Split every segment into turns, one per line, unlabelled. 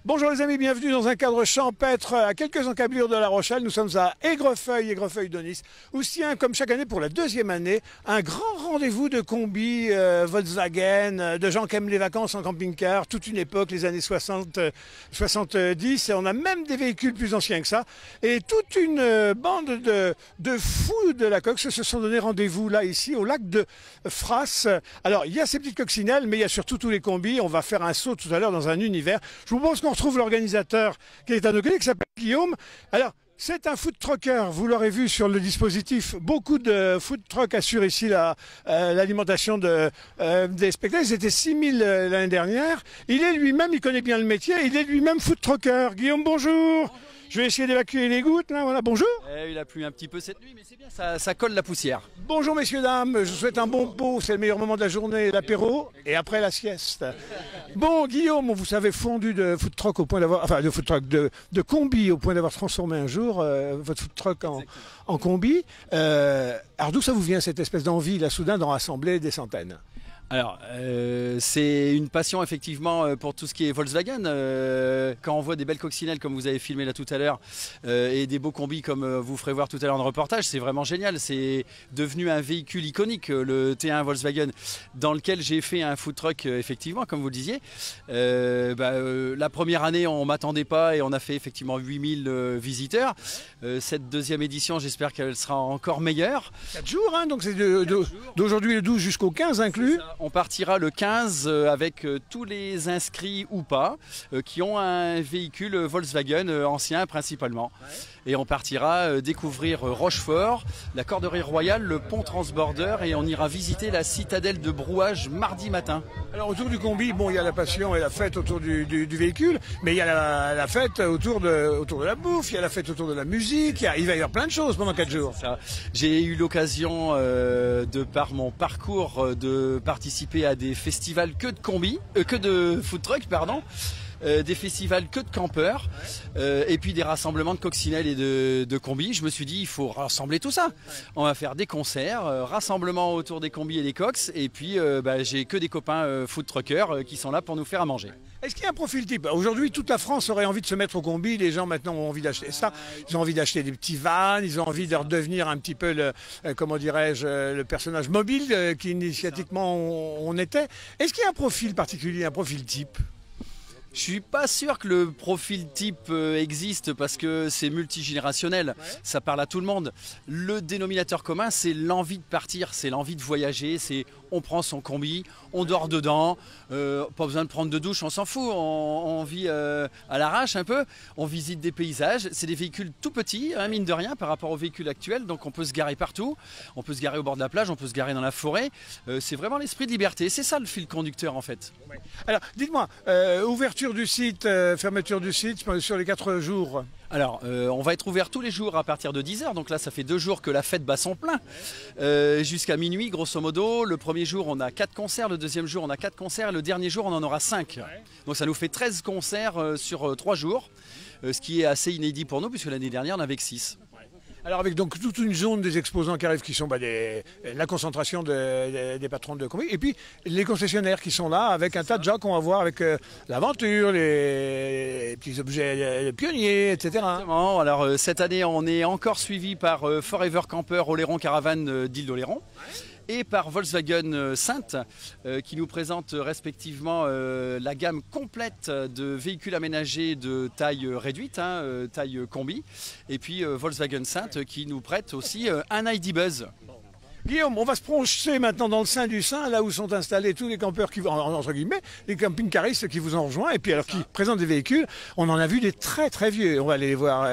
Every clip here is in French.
Bonjour les amis, bienvenue dans un cadre champêtre à quelques encablures de La Rochelle. Nous sommes à Aigrefeuille de Nice, où se tient, comme chaque année pour la deuxième année, un grand rendez-vous de combi Volkswagen, de gens qui aiment les vacances en camping-car, toute une époque, les années 60, 70, et on a même des véhicules plus anciens que ça. Et toute une bande de fous de la coque se sont donné rendez-vous là, ici, au lac de Frasse. Alors, il y a ces petites coccinelles, mais il y a surtout tous les combis. On va faire un saut tout à l'heure dans un univers. Je vous propose qu'on retrouve l'organisateur qui est à nos côtés, qui s'appelle Guillaume. Alors, c'est un food trucker, vous l'aurez vu sur le dispositif. Beaucoup de food trucks assurent ici l'alimentation des spectacles. Ils étaient 6000 l'année dernière. Il est lui-même, il connaît bien le métier, il est lui-même food trucker. Guillaume, bonjour. Je vais essayer d'évacuer les gouttes, là, voilà, bonjour.
Il a plu un petit peu cette nuit, mais c'est bien, ça colle la poussière.
Bonjour messieurs, dames, je vous souhaite un bon pot, c'est le meilleur moment de la journée, l'apéro, et après la sieste. Bon, Guillaume, vous savez, fondu de food truck au point d'avoir, enfin de food truck, de combi au point d'avoir transformé un jour votre food truck en combi. Alors d'où ça vous vient cette espèce d'envie, là, soudain, d'en rassembler des centaines?
Alors, c'est une passion effectivement pour tout ce qui est Volkswagen. Quand on voit des belles coccinelles comme vous avez filmé là tout à l'heure et des beaux combis comme vous ferez voir tout à l'heure dans le reportage, c'est vraiment génial. C'est devenu un véhicule iconique, le T1 Volkswagen, dans lequel j'ai fait un food truck effectivement, comme vous le disiez. La première année, on ne m'attendait pas et on a fait effectivement 8000 visiteurs. Cette deuxième édition, j'espère qu'elle sera encore meilleure.
4 jours, hein, donc c'est d'aujourd'hui le 12 jusqu'au 15 inclus.
On partira le 15 avec tous les inscrits ou pas qui ont un véhicule Volkswagen ancien principalement. Ouais. Et on partira découvrir Rochefort, la Corderie Royale, le pont Transborder et on ira visiter la citadelle de Brouage mardi matin.
Alors autour du combi, bon, il y a la passion et la fête autour du véhicule, mais il y a la fête autour de la bouffe, il y a la fête autour de la musique, il va y avoir plein de choses pendant 4 jours.
J'ai eu l'occasion, de par mon parcours, de participer à des festivals que de food truck, pardon. Des festivals que de campeurs et puis des rassemblements de coccinelles et de combis. Je me suis dit il faut rassembler tout ça. On va faire des concerts, rassemblements autour des combis et des cox et puis j'ai que des copains food truckers qui sont là pour nous faire à manger.
Est-ce qu'il y a un profil type? Aujourd'hui, toute la France aurait envie de se mettre au combi. Les gens maintenant ont envie d'acheter ça. Ils ont envie d'acheter des petits vans. Ils ont envie de redevenir un petit peu le personnage mobile qu'initiatiquement on était. Est-ce qu'il y a un profil particulier, un profil type?
Je suis pas sûr que le profil type existe parce que c'est multigénérationnel, ça parle à tout le monde. Le dénominateur commun, c'est l'envie de partir, c'est l'envie de voyager, c'est on prend son combi, on dort dedans, pas besoin de prendre de douche, on s'en fout, on vit à l'arrache un peu, on visite des paysages, c'est des véhicules tout petits, hein, mine de rien par rapport aux véhicules actuels, donc on peut se garer partout, on peut se garer au bord de la plage, on peut se garer dans la forêt, c'est vraiment l'esprit de liberté, c'est ça le fil conducteur en fait.
Alors dites-moi, ouverture du site, fermeture du site sur les 4 jours.
Alors, on va être ouvert tous les jours à partir de 10h, donc là ça fait 2 jours que la fête bat son plein, jusqu'à minuit grosso modo. Le premier jour on a 4 concerts, le deuxième jour on a 4 concerts, et le dernier jour on en aura 5. Donc ça nous fait 13 concerts sur 3 jours, ce qui est assez inédit pour nous puisque l'année dernière on avait que 6.
Alors avec donc toute une zone des exposants qui arrivent, qui sont la concentration des patrons de combi, et puis les concessionnaires qui sont là avec un tas de gens qu'on va voir avec l'aventure, les petits objets pionniers, etc.
Exactement. Alors cette année on est encore suivi par Forever Camper Oléron Caravane d'Île d'Oléron. Et par Volkswagen Sainte qui nous présente respectivement la gamme complète de véhicules aménagés de taille réduite, taille combi, et puis Volkswagen Sainte qui nous prête aussi un ID Buzz.
Guillaume, on va se plonger maintenant dans le sein du sein, là où sont installés tous les campeurs qui vont, entre guillemets, les camping-caristes qui vous ont rejoint, et puis alors qui présentent des véhicules. On en a vu des très très vieux, on va aller les voir.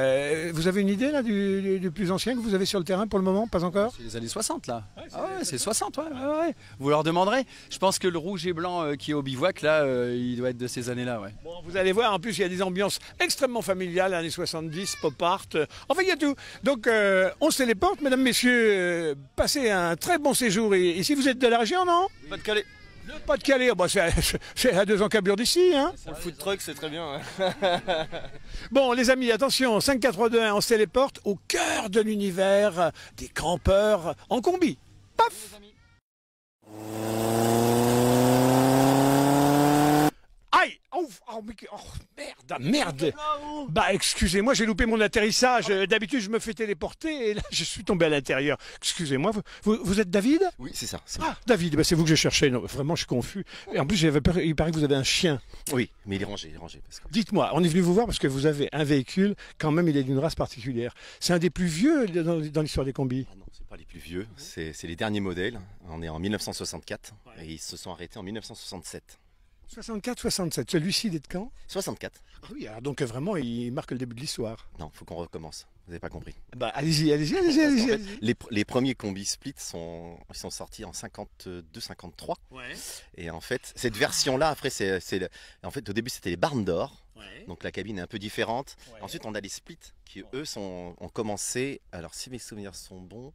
Vous avez une idée là du plus ancien que vous avez sur le terrain pour le moment? Pas encore?
C'est les années 60 là. C'est 60, ouais. Vous leur demanderez. Je pense que le rouge et blanc qui est au bivouac là, il doit être de ces années-là, ouais.
Bon, vous allez voir, en plus il y a des ambiances extrêmement familiales, années 70, pop art, enfin il y a tout. Donc on se téléporte, mesdames, messieurs, passez un très bon séjour. Et si vous êtes de la région, non?
Pas-de-Calais.
Le Pas-de-Calais, bah c'est à 2 encablures d'ici. Hein.
Pour le food truck, c'est très bien.
Bon, les amis, attention, 5, 4, 3, 2, 1, on se téléporte au cœur de l'univers des campeurs en combi. Paf! Aïe! Oh! ouf. Oh, merde, merde. Bah, excusez-moi, j'ai loupé mon atterrissage. D'habitude, je me fais téléporter et là, je suis tombé à l'intérieur. Excusez-moi, vous êtes David?
Oui, c'est ça.
Ah, David, bah, c'est vous que je cherchais. Non, vraiment, je suis confus. Et en plus, j'avais peur, il paraît que vous avez un chien.
Oui, mais il est rangé. Parce que...
Dites-moi, on est venu vous voir parce que vous avez un véhicule, quand même, il est d'une race particulière. C'est un des plus vieux dans l'histoire des combis.
Ah non, c'est pas les plus vieux, c'est les derniers modèles. On est en 1964 et ils se sont arrêtés en 1967.
64, 67. Celui-ci, il est de quand?
64.
Ah oui, alors donc vraiment, il marque le début de l'histoire.
Non, faut qu'on recommence. Vous n'avez pas compris.
Bah, allez-y.
En fait, les premiers combis split sont sortis en 52-53.
Ouais.
Et en fait, cette version-là, après, en fait, au début, c'était les barnes d'or.
Ouais.
Donc la cabine est un peu différente.
Ouais.
Ensuite, on a les splits qui, eux, ont commencé. Alors, si mes souvenirs sont bons,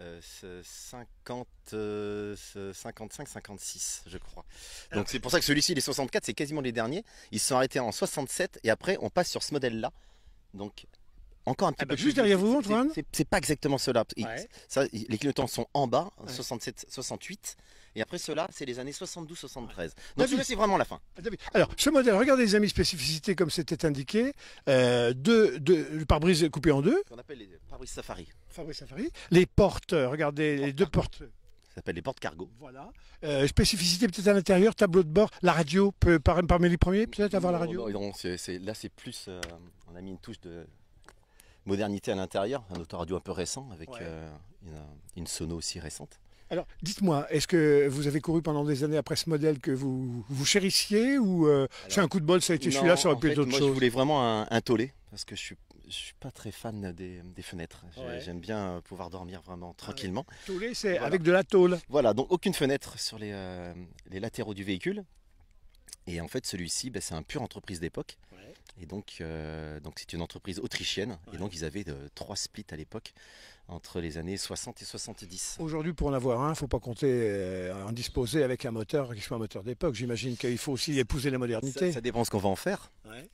55-56, je crois. Donc c'est pour ça que celui-ci, les 64, c'est quasiment les derniers. Ils se sont arrêtés en 67 et après, on passe sur ce modèle-là. Donc encore un petit peu
juste derrière vous, Antoine.
C'est pas exactement cela.
Ouais.
Ça, les clignotants sont en bas, 67, 68. Et après cela, c'est les années 72-73. Donc celui-là, c'est vraiment la fin.
Alors, ce modèle, regardez les amis, spécificités comme c'était indiqué. Le pare-brise coupé en deux.
On appelle les pare-brise Safari.
Fabrice Safari. Les portes, regardez, les deux portes.
Ça s'appelle les portes cargo.
Voilà. Spécificité peut-être à l'intérieur, tableau de bord, la radio, parmi les premiers, peut-être avoir la radio.
Non, là, c'est plus. On a mis une touche de modernité à l'intérieur, un autoradio un peu récent avec une sono aussi récente.
Alors, dites-moi, est-ce que vous avez couru pendant des années après ce modèle que vous chérissiez ou c'est un coup de bol, ça a été celui-là, ça aurait pu être autre chose?
Moi, je voulais vraiment un tollé parce que je suis pas très fan des fenêtres. J'aime bien pouvoir dormir vraiment tranquillement.
Tollé, c'est avec de la tôle.
Voilà, donc aucune fenêtre sur les latéraux du véhicule. Et en fait, celui-ci, c'est un pur entreprise d'époque. Et donc c'est une entreprise autrichienne. Et donc, ils avaient 3 splits à l'époque entre les années 60 et 70.
Aujourd'hui, pour en avoir un, il ne faut pas compter en disposer avec un moteur qui soit un moteur d'époque. J'imagine qu'il faut aussi épouser la modernité.
Ça dépend ce qu'on va en faire.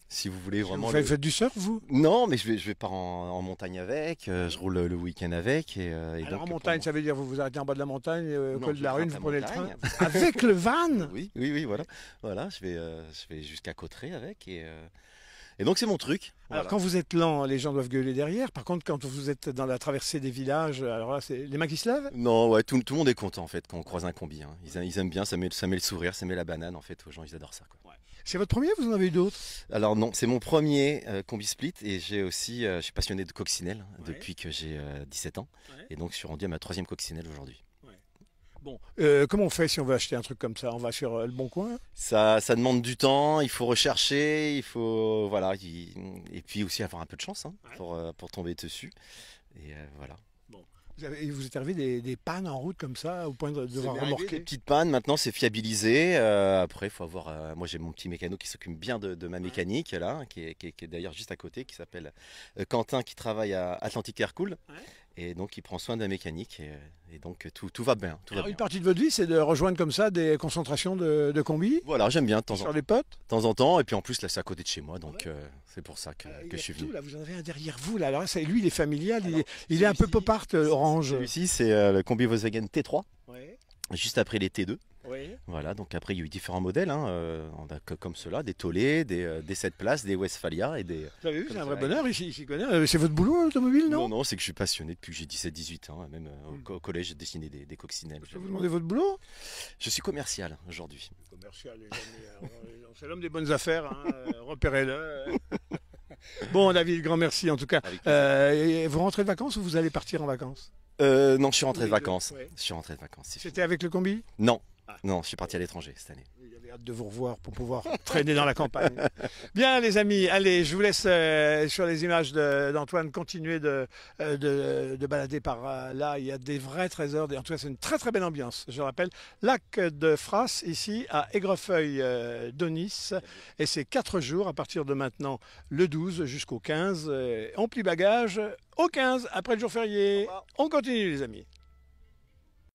Si vous voulez vraiment.
Vous faites du surf, vous?
Non, mais je vais pas en montagne avec. Je roule le week-end avec. Alors
donc, en montagne, ça veut dire vous vous arrêtez en bas de la montagne, au col de la Rune, vous prenez le train
train.
avec le van?
Oui, voilà. Je vais jusqu'à Cauterets avec et donc c'est mon truc.
Alors
Voilà.
quand vous êtes lent, les gens doivent gueuler derrière. Par contre, quand vous êtes dans la traversée des villages, alors là, c'est les mains qui se lèvent?
Non, ouais, tout le monde est content en fait quand on croise un combi. Hein. Ils aiment bien, ça met le sourire, ça met la banane en fait aux gens, ils adorent ça. Quoi.
C'est votre premier, vous en avez eu d'autres?
Alors non, c'est mon premier combi split et je suis passionné de coccinelle depuis que j'ai 17 ans. Et donc je suis rendu à ma 3e coccinelle aujourd'hui.
Bon, comment on fait si on veut acheter un truc comme ça? On va sur Le Bon Coin?
Ça demande du temps, il faut rechercher, il faut et puis aussi avoir un peu de chance pour tomber dessus. Et voilà.
Vous êtes arrivé des pannes en route comme ça, au point de devoir remorquer?
Des petites pannes, maintenant c'est fiabilisé. Après, il faut avoir. Moi j'ai mon petit mécano qui s'occupe bien de ma mécanique, là, qui est d'ailleurs juste à côté, qui s'appelle Quentin, qui travaille à Atlantic Air Cool. Et donc il prend soin de la mécanique et donc tout va bien.
Une partie de votre vie, c'est de rejoindre comme ça des concentrations de combis?
Voilà, j'aime bien de temps
sur les potes?
De temps en temps. Et puis en plus là c'est à côté de chez moi, donc c'est pour ça que je suis venu.
Là, vous en avez un derrière vous là. Alors lui, il est familial, il est un peu pop-art orange.
Celui-ci c'est le combi Volkswagen T3, juste après les T2. Voilà, donc après il y a eu différents modèles, on a comme cela, des Tollé, des 7 places, des Westphalia et des...
Vous avez vu, c'est un vrai bonheur ici, connaît. C'est votre boulot automobile, non?
Non, c'est que je suis passionné depuis que j'ai 17-18 ans, même au collège j'ai dessiné des coccinelles.
Je peux vous demander votre boulot?
Je suis commercial aujourd'hui.
Commercial, les amis, c'est l'homme des bonnes affaires, repérez-le. Bon David, grand merci en tout cas. Vous rentrez de vacances ou vous allez partir en vacances?
Non, je suis rentré de vacances. Je suis rentré de vacances.
C'était avec le combi?
Non, je suis parti à l'étranger cette année.
Il avait hâte de vous revoir pour pouvoir traîner dans la campagne. Bien les amis, allez, je vous laisse sur les images d'Antoine continuer de balader par là. Il y a des vrais trésors. En tout cas, c'est une très très belle ambiance. Je rappelle, lac de Frasse ici à Aigrefeuille-Donis. Et c'est 4 jours à partir de maintenant, le 12 jusqu'au 15. On plie bagage au 15 après le jour férié. On continue les amis.